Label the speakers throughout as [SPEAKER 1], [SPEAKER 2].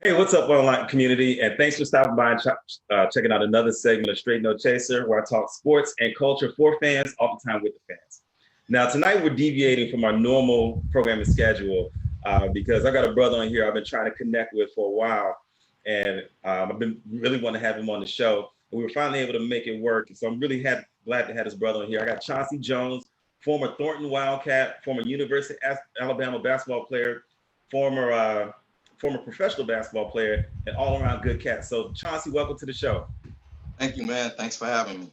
[SPEAKER 1] Hey, what's up, online community? And thanks for stopping by and checking out another segment of Straight No Chaser, where I talk sports and culture for fans, oftentimes with the fans. Now, tonight we're deviating from our normal programming schedule because I got a brother on here I've been trying to connect with for a while, and I've been really wanting to have him on the show. And we were finally able to make it work. So I'm really glad to have this brother on here. I got Chauncey Jones, former Thornton Wildcat, former University of Alabama basketball player, former professional basketball player, and all-around good cat. So Chauncey, welcome to the show.
[SPEAKER 2] Thank you, man. Thanks for having me.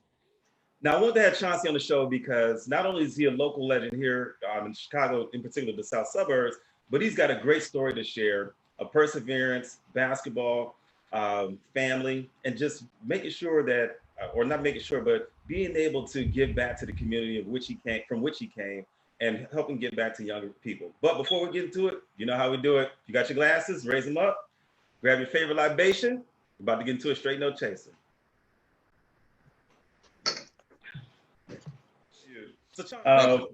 [SPEAKER 1] Now, I wanted to have Chauncey on the show because not only is he a local legend here in Chicago, in particular the South Suburbs, but he's got a great story to share of perseverance, basketball, family, and just making sure that, or not making sure, but being able to give back to the community from which he came, and helping get back to younger people. But before we get into it, you know how we do it. You got your glasses, raise them up, grab your favorite libation. We're about to get into a Straight No Chaser. So,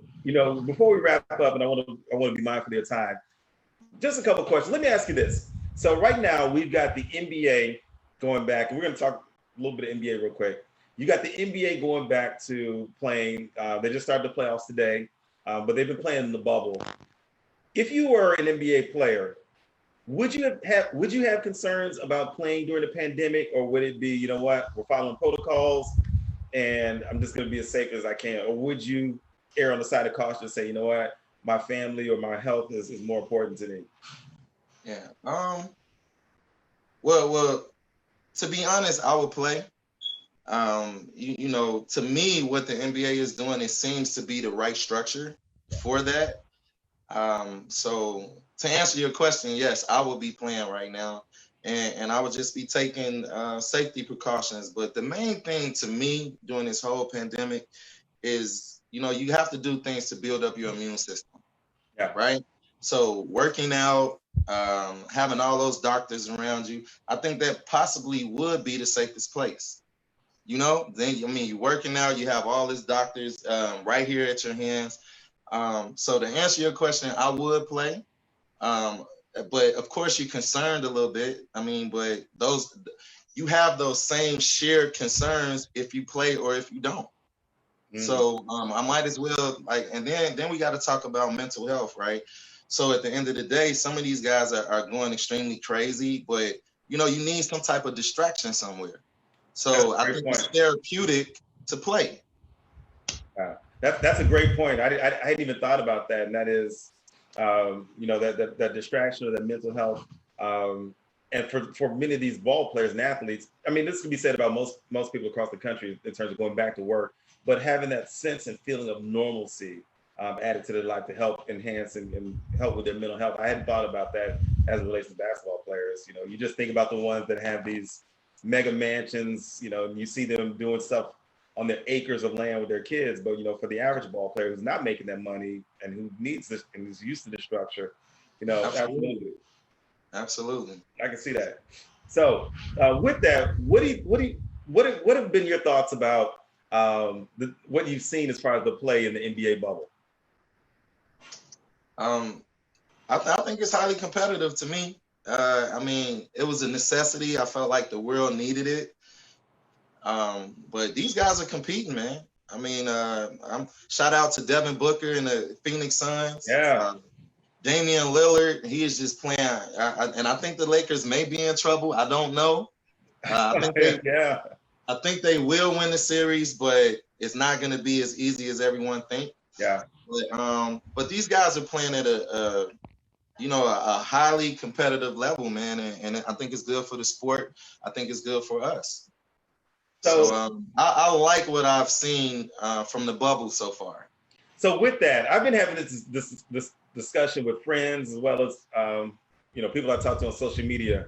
[SPEAKER 1] before we wrap up, and I want to be mindful of your time, just a couple of questions. Let me ask you this. So right now we've got the NBA going back, and we're going to talk a little bit of NBA real quick. You got the NBA going back to playing. They just started the playoffs today. But they've been playing in the bubble. If you were an NBA player, would you have concerns about playing during the pandemic, or would it be, you know what, we're following protocols and I'm just going to be as safe as I can? Or would you err on the side of caution and say, you know what, my family or my health is more important to me?
[SPEAKER 2] Yeah. Well, to be honest, I would play. To me, what the NBA is doing, it seems to be the right structure for that. So to answer your question, yes, I will be playing right now, and I would just be taking safety precautions. But the main thing to me during this whole pandemic is, you have to do things to build up your immune system.
[SPEAKER 1] Yeah.
[SPEAKER 2] Right. So working out, having all those doctors around you, I think that possibly would be the safest place. You're working out, you have all these doctors right here at your hands. So to answer your question, I would play. But of course you're concerned a little bit. But you have those same shared concerns if you play or if you don't. Mm. So I might as well, and then we got to talk about mental health, right? So at the end of the day, some of these guys are going extremely crazy, but you need some type of distraction somewhere. So I think it's therapeutic to play.
[SPEAKER 1] That's a great point. I hadn't even thought about that, and that is, that distraction or that mental health. And for many of these ball players and athletes, this can be said about most people across the country in terms of going back to work, but having that sense and feeling of normalcy added to their life to help enhance and help with their mental health. I hadn't thought about that as it relates to basketball players. You just think about the ones that have these mega mansions, and you see them doing stuff on their acres of land with their kids. But, for the average ball player who's not making that money and who needs this and is used to the structure,
[SPEAKER 2] Absolutely.
[SPEAKER 1] I can see that. So with that, what have been your thoughts about what you've seen as far as the play in the NBA bubble?
[SPEAKER 2] I think it's highly competitive to me. It was a necessity. I felt like the world needed it. But these guys are competing, man. Shout out to Devin Booker and the Phoenix Suns.
[SPEAKER 1] Yeah.
[SPEAKER 2] Damian Lillard, he is just playing. And I think the Lakers may be in trouble. I don't know. I think they will win the series, but it's not going to be as easy as everyone thinks.
[SPEAKER 1] Yeah.
[SPEAKER 2] But these guys are playing at a highly competitive level, man, and I think it's good for the sport. I think it's good for us. So I like what I've seen from the bubble so far.
[SPEAKER 1] So with that, I've been having this discussion with friends as well as people I talk to on social media.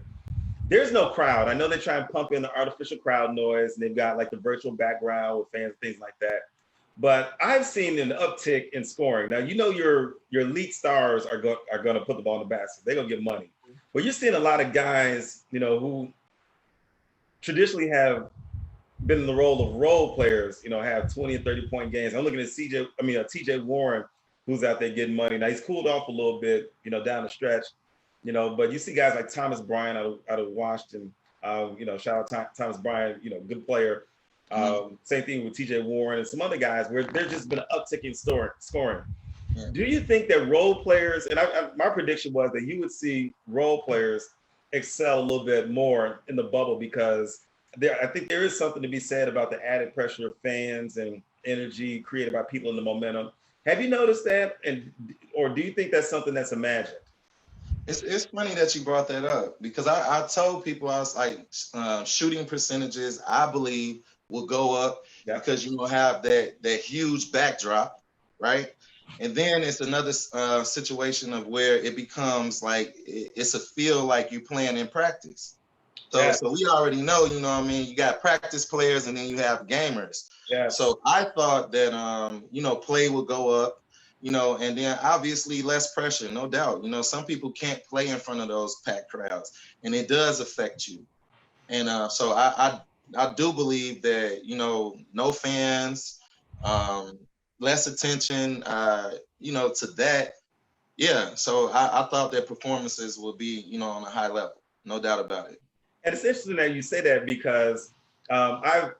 [SPEAKER 1] There's no crowd. I know they try and pump in the artificial crowd noise, and they've got like the virtual background with fans, things like that. But I've seen an uptick in scoring. Now, your elite stars are going to put the ball in the basket. They're going to get money. But you're seeing a lot of guys, who traditionally have been in the role of role players, have 20 and 30-point games. I'm looking at TJ Warren, who's out there getting money. Now, he's cooled off a little bit, down the stretch. you know, but you see guys like Thomas Bryant out of Washington, you know, shout out Thomas Bryant, you know, good player. Same thing with TJ Warren and some other guys where there's just been an uptick in scoring.
[SPEAKER 2] Yeah.
[SPEAKER 1] Do you think that role players, and my prediction was that you would see role players excel a little bit more in the bubble because I think there is something to be said about the added pressure of fans and energy created by people in the momentum. Have you noticed that? Or do you think that's something that's imagined?
[SPEAKER 2] It's funny that you brought that up because I told people, I was like, shooting percentages, I believe, will go up because you will have that huge backdrop, right? And then it's another situation of where it becomes like it's a feel like you're playing in practice. So we already know, you know what I mean? You got practice players and then you have gamers.
[SPEAKER 1] Yeah.
[SPEAKER 2] So I thought that, you know, play would go up, you know, and then obviously less pressure, no doubt. You know, some people can't play in front of those packed crowds and it does affect you. And so I do believe that, you know, no fans, less attention, you know, to that. Yeah. So I thought that performances would be, you know, on a high level. No doubt about it.
[SPEAKER 1] And it's interesting that you say that because I've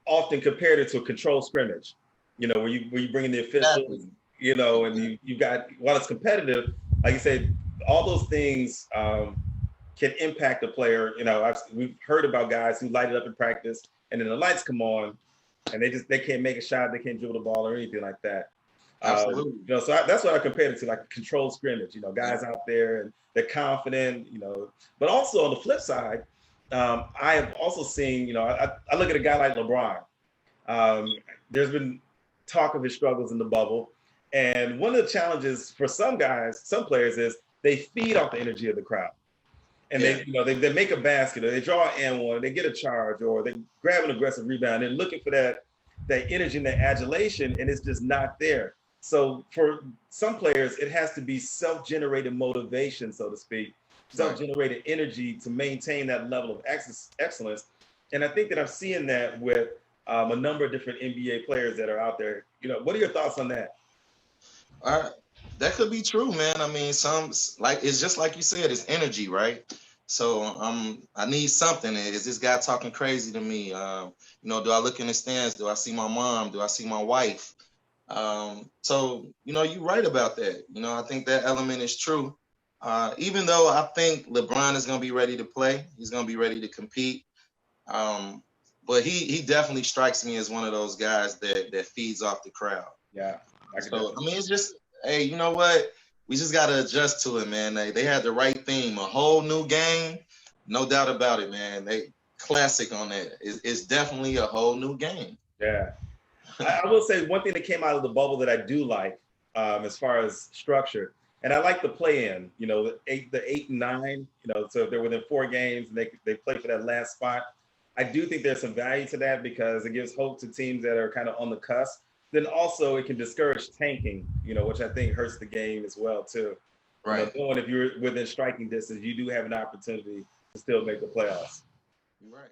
[SPEAKER 1] often compared it to a controlled scrimmage. You know, when you bring in the officials, you know, and you got, while it's competitive, like you said, all those things can impact a player. You know, we've heard about guys who light it up in practice and then the lights come on and they can't make a shot, they can't dribble the ball or anything like that.
[SPEAKER 2] Absolutely.
[SPEAKER 1] You know, so that's what I compared it to, like a controlled scrimmage. You know, guys out there and they're confident. You know, but also on the flip side, I have also seen. You know, I look at a guy like LeBron. There's been talk of his struggles in the bubble, and one of the challenges for some guys, some players, is they feed off the energy of the crowd. And they make a basket or they draw an and one, they get a charge or they grab an aggressive rebound. They're looking for that energy and that adulation, and it's just not there. So for some players, it has to be self-generated motivation, so to speak, self-generated energy to maintain that level of excellence. And I think that I'm seeing that with a number of different NBA players that are out there. You know, what are your thoughts on that?
[SPEAKER 2] That could be true, man. I mean, it's just like you said, it's energy, right? So I need something. Is this guy talking crazy to me? You know, do I look in the stands? Do I see my mom? Do I see my wife? So, you know, you're right about that. You know, I think that element is true. Even though I think LeBron is going to be ready to play, he's going to be ready to compete. But he definitely strikes me as one of those guys that feeds off the crowd.
[SPEAKER 1] Yeah.
[SPEAKER 2] So, I mean, it's just, hey, you know what? We just got to adjust to it, man. They had the right theme, a whole new game. No doubt about it, man. They classic on that. It's definitely a whole new game.
[SPEAKER 1] Yeah. I will say one thing that came out of the bubble that I do like as far as structure, and I like the play-in, you know, the eight and nine, you know, so if they're within 4 games and they play for that last spot. I do think there's some value to that because it gives hope to teams that are kind of on the cusp. Then also it can discourage tanking, you know, which I think hurts the game as well too.
[SPEAKER 2] Right.
[SPEAKER 1] You know, if you're within striking distance, you do have an opportunity to still make the playoffs.
[SPEAKER 2] You're right.